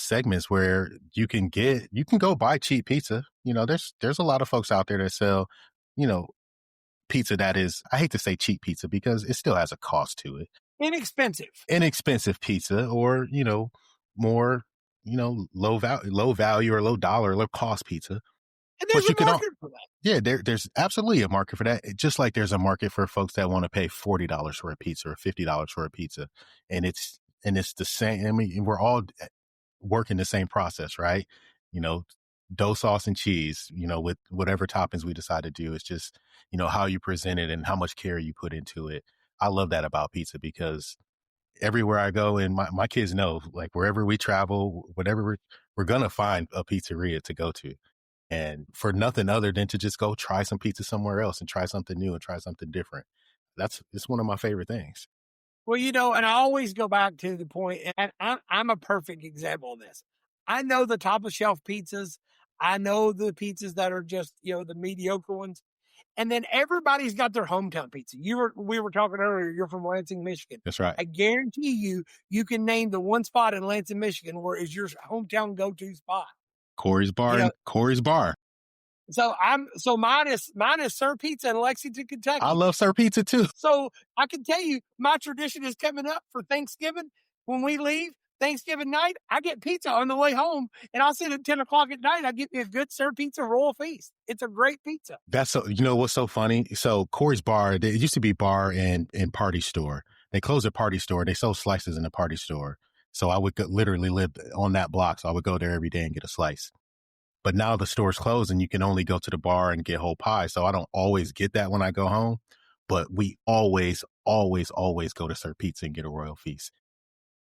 segments where you can go buy cheap pizza. There's a lot of folks out there that sell, pizza that is, I hate to say cheap pizza because it still has a cost to it. Inexpensive pizza, or, more, low value or low dollar, low cost pizza. And there's But a you can all, market for that. yeah, there's absolutely a market for that. Just like there's a market for folks that want to pay $40 for a pizza or $50 for a pizza, and it's the same. I mean, we're all working the same process, right? You know, dough, sauce, and cheese. With whatever toppings we decide to do, it's just how you present it and how much care you put into it. I love that about pizza because everywhere I go, and my kids know, like wherever we travel, whatever we're gonna find a pizzeria to go to. And for nothing other than to just go try some pizza somewhere else and try something new and try something different. It's one of my favorite things. Well, and I always go back to the point, and I'm a perfect example of this. I know the top of shelf pizzas. I know the pizzas that are just, the mediocre ones. And then everybody's got their hometown pizza. We were talking earlier, you're from Lansing, Michigan. That's right. I guarantee you can name the one spot in Lansing, Michigan where is your hometown go-to spot. Corey's Bar. Corey's Bar. So mine is Sir Pizza in Lexington, Kentucky. I love Sir Pizza too. So I can tell you my tradition is coming up for Thanksgiving. When we leave Thanksgiving night, I get pizza on the way home, and I'll sit at 10 o'clock at night. I get me a good Sir Pizza Royal Feast. It's a great pizza. That's so, what's so funny? So Corey's Bar, it used to be bar and party store. They closed a party store. They sold slices in the party store. So I would literally live on that block. So I would go there every day and get a slice. But now the store's closed and you can only go to the bar and get whole pie. So I don't always get that when I go home. But we always, always, always go to Sir Pizza and get a Royal Feast.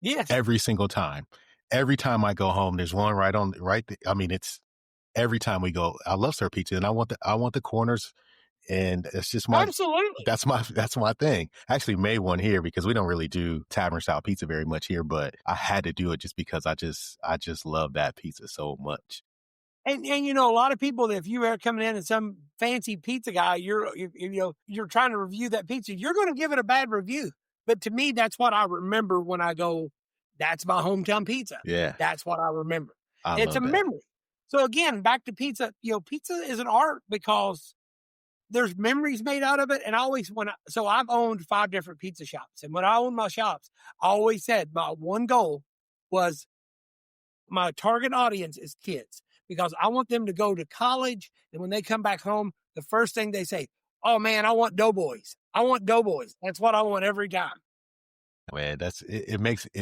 Yes. Every single time. Every time I go home, there's one I mean, it's every time we go. I love Sir Pizza, and I want the corners, and it's just absolutely. That's my thing. I actually made one here because we don't really do tavern style pizza very much here, but I had to do it just because I just love that pizza so much. And a lot of people, if you are coming in and some fancy pizza guy, you're trying to review that pizza, you're going to give it a bad review. But to me, that's what I remember when I go, that's my hometown pizza. Yeah. That's what I remember. It's a memory. So again, back to pizza, pizza is an art because there's memories made out of it. And I've owned 5 different pizza shops. And when I owned my shops, I always said my one goal was my target audience is kids, because I want them to go to college. And when they come back home, the first thing they say, oh man, I want Doughboys. I want Doughboys. That's what I want every time. Man, it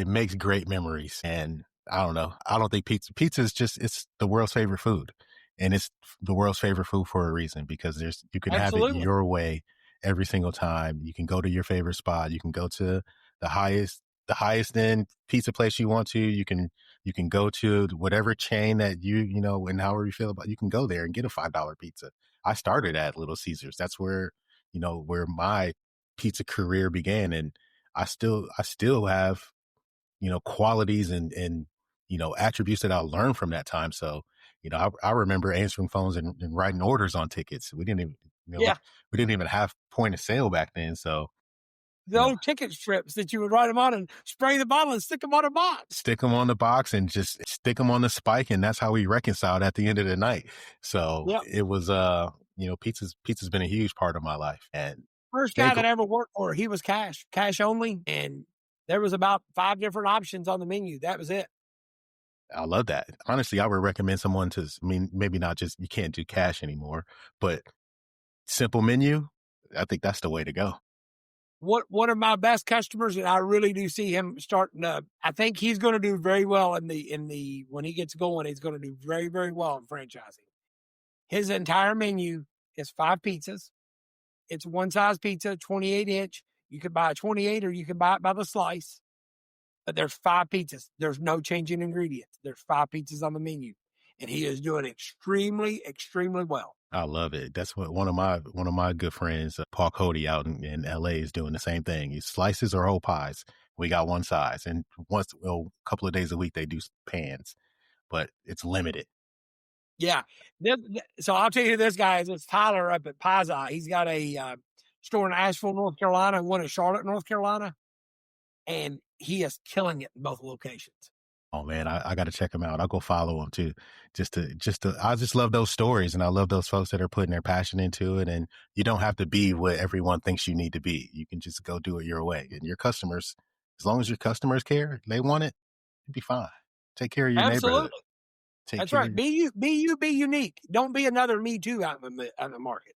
makes great memories. And I don't know. I don't think pizza is it's the world's favorite food. And it's the world's favorite food for a reason, because you can Absolutely. have it your way every single time. You can go to your favorite spot. You can go to the highest end pizza place you want to. You can go to whatever chain that and however you feel about, you can go there and get a $5 pizza. I started at Little Caesars. That's where my pizza career began. And I still have, qualities and attributes that I learned from that time. So, I remember answering phones and writing orders on tickets. We didn't even, we didn't even have point of sale back then. So the old ticket strips that you would write them on and spray the bottle and stick them on a box. Stick them on the box and just stick them on the spike. And that's how we reconciled at the end of the night. So It was, pizza's been a huge part of my life. And first guy that ever worked for, he was cash only. And there was about 5 different options on the menu. That was it. I love that. Honestly, I would recommend someone maybe not just, you can't do cash anymore, but simple menu. I think that's the way to go. One of my best customers, and I really do see him starting to, I think he's going to do very well in the when he gets going, he's going to do very, very well in franchising. His entire menu is 5 pizzas. It's one size pizza, 28-inch. You could buy a 28 or you can buy it by the slice. But there's 5 pizzas. There's no change in ingredients. There's 5 pizzas on the menu. And he is doing extremely, extremely well. I love it. That's what one of my good friends, Paul Cody, out in LA, is doing the same thing. He slices or whole pies. We got one size, and a couple of days a week they do pans, but it's limited. Yeah. So I'll tell you who this guy is. It's Tyler up at Pizzeria. He's got a store in Asheville, North Carolina, and one in Charlotte, North Carolina, and he is killing it in both locations. Oh man, I got to check him out. I'll go follow him too. I just love those stories, and I love those folks that are putting their passion into it. And you don't have to be what everyone thinks you need to be. You can just go do it your way. And your customers, as long as your customers care, they want it, you'll be fine. Take care of your neighborhood. Absolutely. Take That's care right. of Be unique. Don't be another me too out in the market.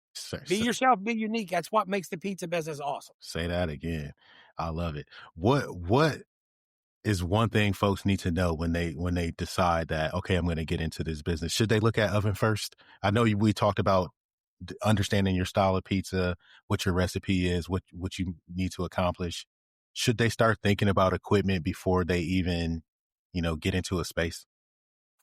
Be yourself, be unique. That's what makes the pizza business awesome. say that again. I love it. What is one thing folks need to know when they decide that, okay, I'm going to get into this business? Should they look at oven first? I know we talked about understanding your style of pizza, what your recipe is, what you need to accomplish. Should they start thinking about equipment before they even, get into a space?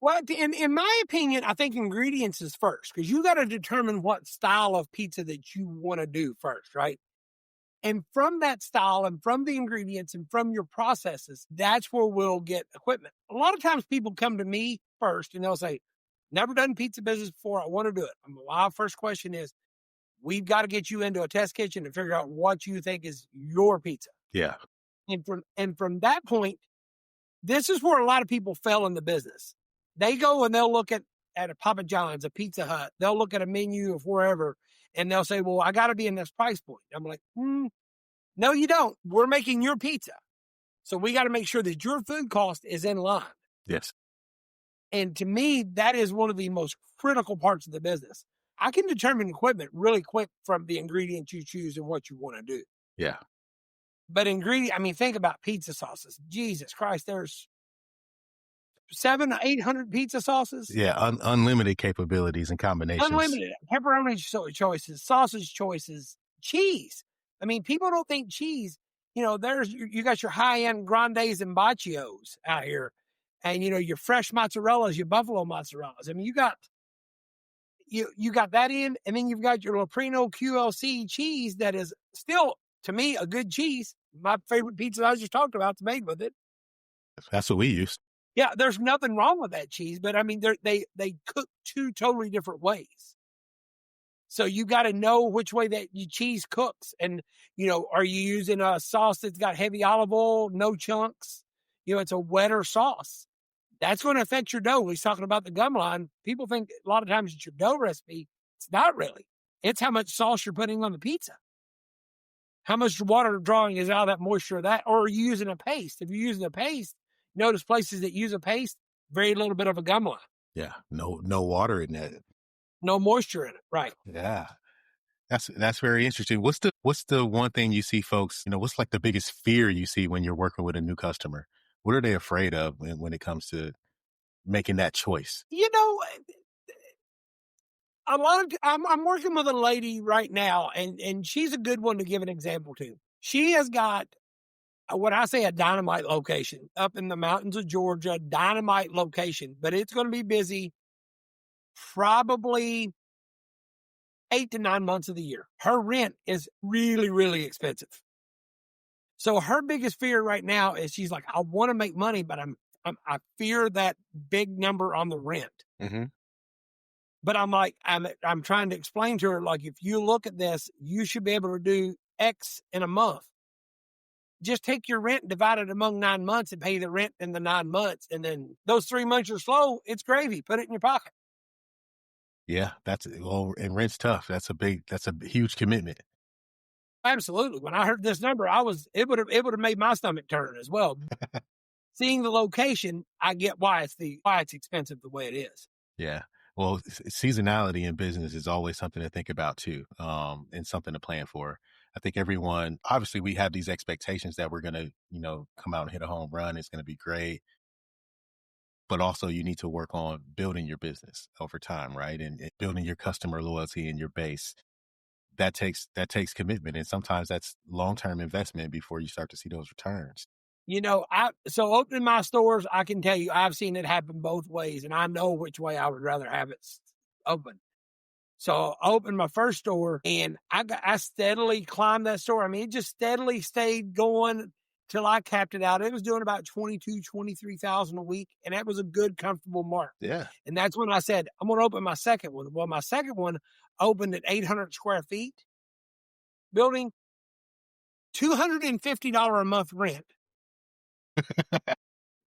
Well, in my opinion, I think ingredients is first because you got to determine what style of pizza that you want to do first, right? And from that style and from the ingredients and from your processes, that's where we'll get equipment. A lot of times people come to me first and they'll say, never done pizza business before. I want to do it. My first question is, we've got to get you into a test kitchen and figure out what you think is your pizza. Yeah. And from that point, this is where a lot of people fell in the business. They go and they'll look at a Papa John's, a Pizza Hut. They'll look at a menu of wherever and they'll say, well, I got to be in this price point. I'm like, no, you don't. We're making your pizza. So we got to make sure that your food cost is in line. Yes. And to me, that is one of the most critical parts of the business. I can determine equipment really quick from the ingredients you choose and what you want to do. Yeah. But think about pizza sauces. Jesus Christ, there's 700 to 800 pizza sauces. Yeah. Unlimited capabilities and combinations. Unlimited. Pepperoni choices, sausage choices, cheese. People don't think cheese, you got your high-end grandes and baccios out here. And, your fresh mozzarellas, your buffalo mozzarellas. You got that in, and then you've got your Loprino QLC cheese that is still, to me, a good cheese. My favorite pizza I just talked about is made with it. That's what we use. Yeah, there's nothing wrong with that cheese, but they cook two totally different ways. So you got to know which way that your cheese cooks. And, are you using a sauce that's got heavy olive oil, no chunks? It's a wetter sauce. That's going to affect your dough. He's talking about the gum line. People think a lot of times it's your dough recipe. It's not really. It's how much sauce you're putting on the pizza. How much water drawing is out of that moisture of that, or are you using a paste? If you're using a paste, notice places that use a paste, very little bit of a gum line. Yeah. No water in that. No moisture in it. Right. Yeah. That's very interesting. What's the one thing you see folks, what's like the biggest fear you see when you're working with a new customer? What are they afraid of when it comes to making that choice? I'm working with a lady right now, and she's a good one to give an example to. She has got what I say a dynamite location up in the mountains of Georgia, dynamite location, but it's going to be busy probably 8 to 9 months of the year. Her rent is really, really expensive. So her biggest fear right now is she's like, I want to make money, but I fear that big number on the rent. Mm-hmm. But I'm like, I'm trying to explain to her, like, if you look at this, you should be able to do X in a month. Just take your rent, divide it among 9 months and pay the rent in the 9 months. And then those 3 months are slow. It's gravy. Put it in your pocket. Yeah, and rent's tough. That's a huge commitment. Absolutely. When I heard this number, it would have made my stomach turn as well. Seeing the location, I get why it's expensive the way it is. Yeah. Well, seasonality in business is always something to think about too, and something to plan for. I think everyone, obviously we have these expectations that we're going to, come out and hit a home run. It's going to be great. But also you need to work on building your business over time, right? And building your customer loyalty and your base. That takes commitment. And sometimes that's long-term investment before you start to see those returns. So opening my stores, I can tell you, I've seen it happen both ways, and I know which way I would rather have it open. So I opened my first store, and I steadily climbed that store. It just steadily stayed going till I capped it out. It was doing about 22, 23,000 a week, and that was a good, comfortable mark. Yeah. And that's when I said, I'm going to open my second one. Well, my second one opened at 800 square feet, building $250 a month rent.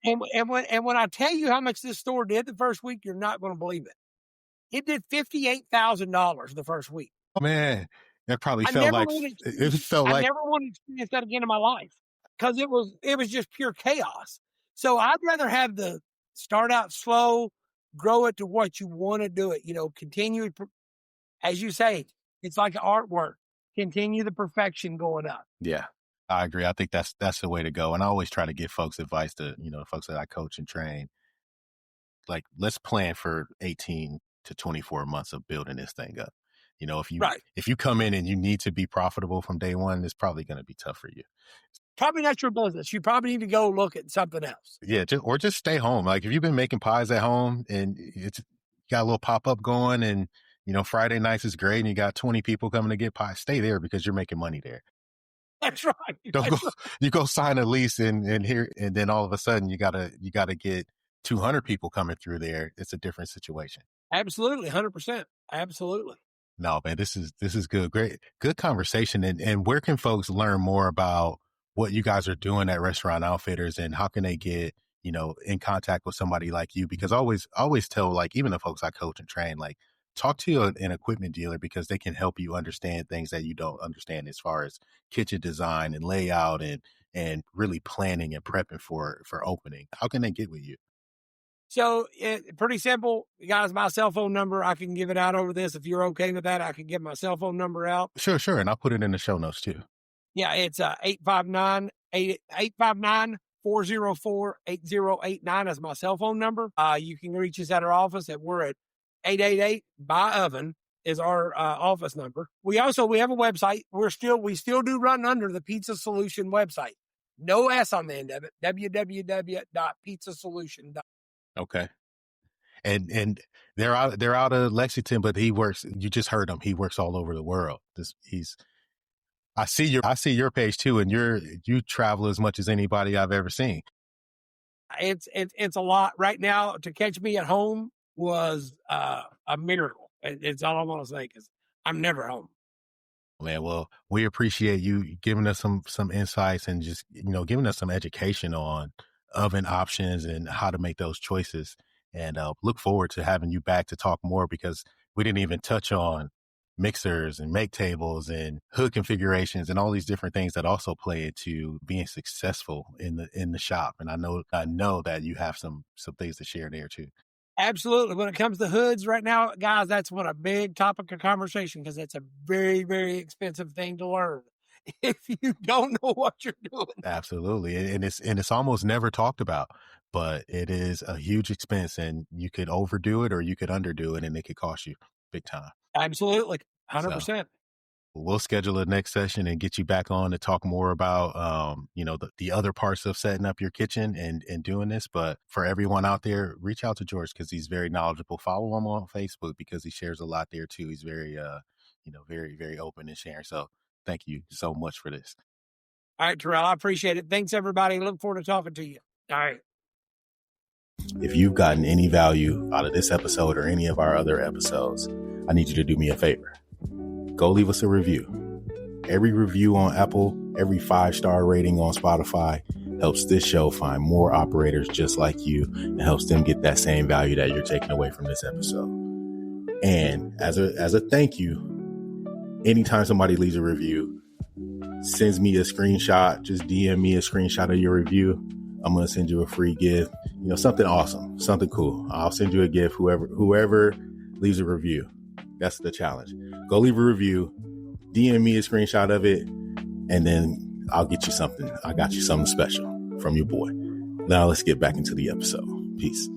And when I tell you how much this store did the first week, you're not going to believe it. It did $58,000 the first week. Oh, man, that probably I never want to experience that again in my life because it was just pure chaos. So I'd rather have the Start out slow, grow it to what you want to do it. Continue, as you say, it's like artwork. Continue the perfection going up. Yeah, I agree. I think that's the way to go. And I always try to give folks advice to, the folks that I coach and train. Like, let's plan for 18 to 24 months of building this thing up. If you come in and you need to be profitable from day one, it's probably going to be tough for you. Probably not your business. You probably need to go look at something else. Yeah, just stay home. Like, if you've been making pies at home and it's got a little pop-up going and, Friday nights is great and you got 20 people coming to get pies, stay there because you're making money there. That's right. You go sign a lease and then all of a sudden you gotta get 200 people coming through there. It's a different situation. Absolutely. 100%. Absolutely. No, man, this is good. Great. Good conversation. And where can folks learn more about what you guys are doing at Restaurant Outfitters and how can they get, in contact with somebody like you? Because I always tell, like, even the folks I coach and train, like, talk to an equipment dealer because they can help you understand things that you don't understand as far as kitchen design and layout and really planning and prepping for opening. How can they get with you? So pretty simple. Guys, my cell phone number, I can give it out over this. If you're okay with that, I can give my cell phone number out. Sure. And I'll put it in the show notes too. Yeah, it's 859-404-8089 is my cell phone number. You can reach us at our office we're at 888 by Oven is our office number. We have a website. We still do run under the Pizza Solution website. No S on the end of it. www.pizzasolution.com. Okay. And they're out of Lexington, but he works, you just heard him. He works all over the world. I see your page too. And you travel as much as anybody I've ever seen. It's a lot right now. To catch me at home was a miracle. It's all I want to say because I'm never home. Man, well, we appreciate you giving us some insights and just, giving us some education on oven options and how to make those choices. And look forward to having you back to talk more because we didn't even touch on mixers and make tables and hood configurations and all these different things that also play into being successful in the shop. And I know that you have some things to share there too. Absolutely. When it comes to hoods right now, guys, that's a big topic of conversation because it's a very, very expensive thing to learn if you don't know what you're doing. Absolutely. And it's almost never talked about, but it is a huge expense and you could overdo it or you could underdo it and it could cost you big time. Absolutely. 100%. So, we'll schedule a next session and get you back on to talk more about, the other parts of setting up your kitchen and doing this. But for everyone out there, reach out to George because he's very knowledgeable. Follow him on Facebook because he shares a lot there too. He's very, very, very open and sharing. So thank you so much for this. All right, Terrell, I appreciate it. Thanks, everybody. Look forward to talking to you. All right. If you've gotten any value out of this episode or any of our other episodes, I need you to do me a favor. Go leave us a review. Every review on Apple, every 5-star rating on Spotify helps this show find more operators just like you and helps them get that same value that you're taking away from this episode. And as a thank you, anytime somebody leaves a review, sends me a screenshot, just DM me a screenshot of your review, I'm going to send you a free gift, something awesome, something cool. I'll send you a gift, whoever leaves a review. That's the challenge. Go leave a review, DM me a screenshot of it, and then I'll get you something. I got you something special from your boy. Now let's get back into the episode. Peace.